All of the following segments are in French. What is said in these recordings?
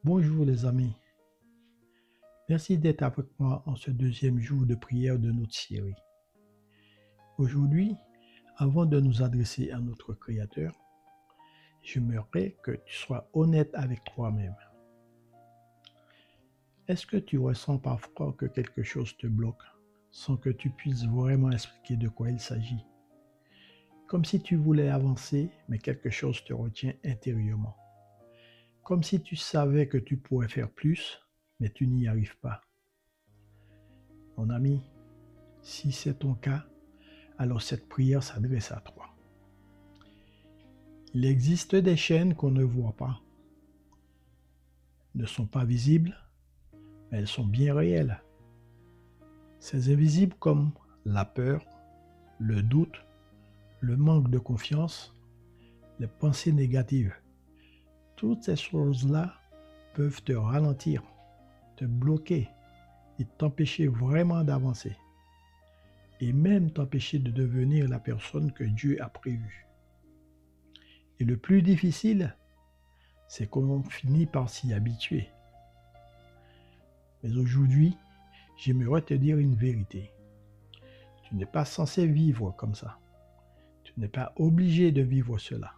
Bonjour les amis, merci d'être avec moi en ce deuxième jour de prière de notre série. Aujourd'hui, avant de nous adresser à notre Créateur, j'aimerais que tu sois honnête avec toi-même. Est-ce que tu ressens parfois que quelque chose te bloque sans que tu puisses vraiment expliquer de quoi il s'agit? Comme si tu voulais avancer, mais quelque chose te retient intérieurement. Comme si tu savais que tu pourrais faire plus, mais tu n'y arrives pas. Mon ami, si c'est ton cas, alors cette prière s'adresse à toi. Il existe des chaînes qu'on ne voit pas, ne sont pas visibles, mais elles sont bien réelles. C'est invisible comme la peur, le doute, le manque de confiance, les pensées négatives. Toutes ces choses-là peuvent te ralentir, te bloquer et t'empêcher vraiment d'avancer. Et même t'empêcher de devenir la personne que Dieu a prévue. Et le plus difficile, c'est qu'on finit par s'y habituer. Mais aujourd'hui, j'aimerais te dire une vérité. Tu n'es pas censé vivre comme ça. Tu n'es pas obligé de vivre cela.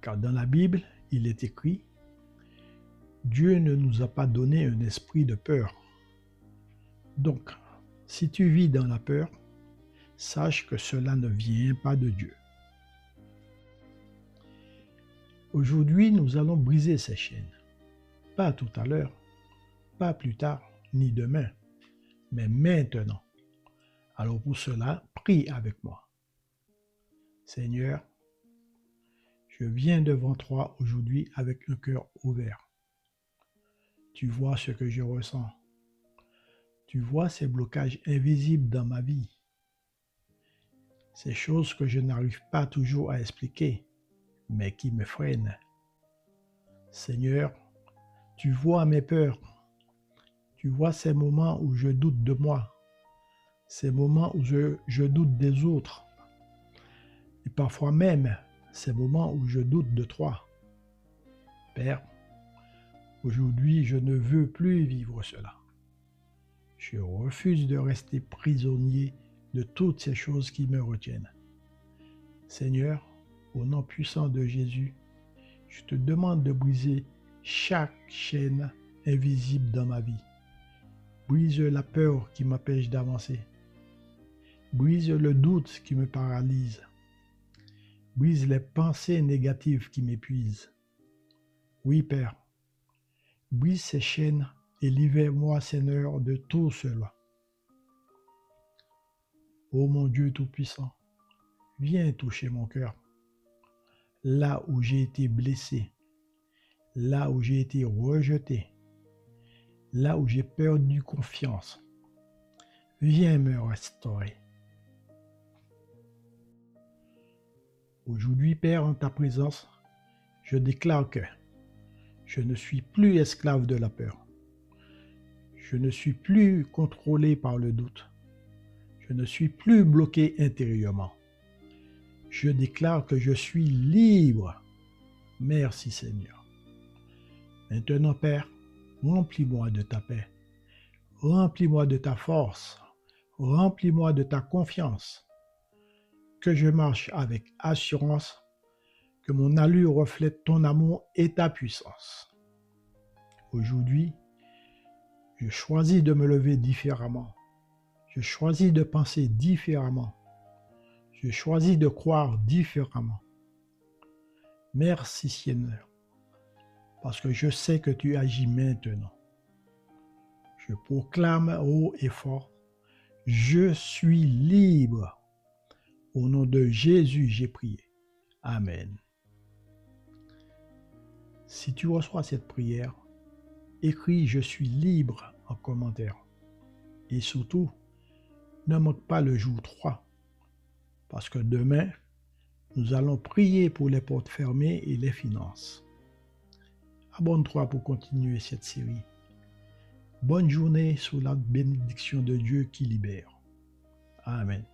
Car dans la Bible, il est écrit, Dieu ne nous a pas donné un esprit de peur. Donc, si tu vis dans la peur, sache que cela ne vient pas de Dieu. Aujourd'hui, nous allons briser ces chaînes. Pas tout à l'heure, pas plus tard, ni demain, mais maintenant. Alors pour cela, prie avec moi. Seigneur, je viens devant toi aujourd'hui avec un cœur ouvert. Tu vois ce que je ressens. Tu vois ces blocages invisibles dans ma vie. Ces choses que je n'arrive pas toujours à expliquer, mais qui me freinent. Seigneur, tu vois mes peurs. Tu vois ces moments où je doute de moi. Ces moments où je doute des autres. Et parfois même, ces moments où je doute de toi. Père, aujourd'hui, je ne veux plus vivre cela. Je refuse de rester prisonnier de toutes ces choses qui me retiennent. Seigneur, au nom puissant de Jésus, je te demande de briser chaque chaîne invisible dans ma vie. Brise la peur qui m'empêche d'avancer. Brise le doute qui me paralyse. Brise les pensées négatives qui m'épuisent. Oui, Père, brise ces chaînes et libère-moi, Seigneur, de tout cela. Ô mon Dieu Tout-Puissant, viens toucher mon cœur, là où j'ai été blessé, là où j'ai été rejeté, là où j'ai perdu confiance. Viens me restaurer. Aujourd'hui, Père, en ta présence, je déclare que je ne suis plus esclave de la peur. Je ne suis plus contrôlé par le doute. Je ne suis plus bloqué intérieurement. Je déclare que je suis libre. Merci Seigneur. Maintenant, Père, remplis-moi de ta paix. Remplis-moi de ta force. Remplis-moi de ta confiance. Que je marche avec assurance. Que mon allure reflète ton amour et ta puissance. Aujourd'hui, je choisis de me lever différemment. Je choisis de penser différemment. Je choisis de croire différemment. Merci Seigneur, parce que je sais que tu agis maintenant. Je proclame haut et fort, je suis libre. Au nom de Jésus, j'ai prié. Amen. Si tu reçois cette prière, écris « Je suis libre » en commentaire. Et surtout, ne manque pas le jour 3, parce que demain, nous allons prier pour les portes fermées et les finances. Abonne-toi pour continuer cette série. Bonne journée sous la bénédiction de Dieu qui libère. Amen.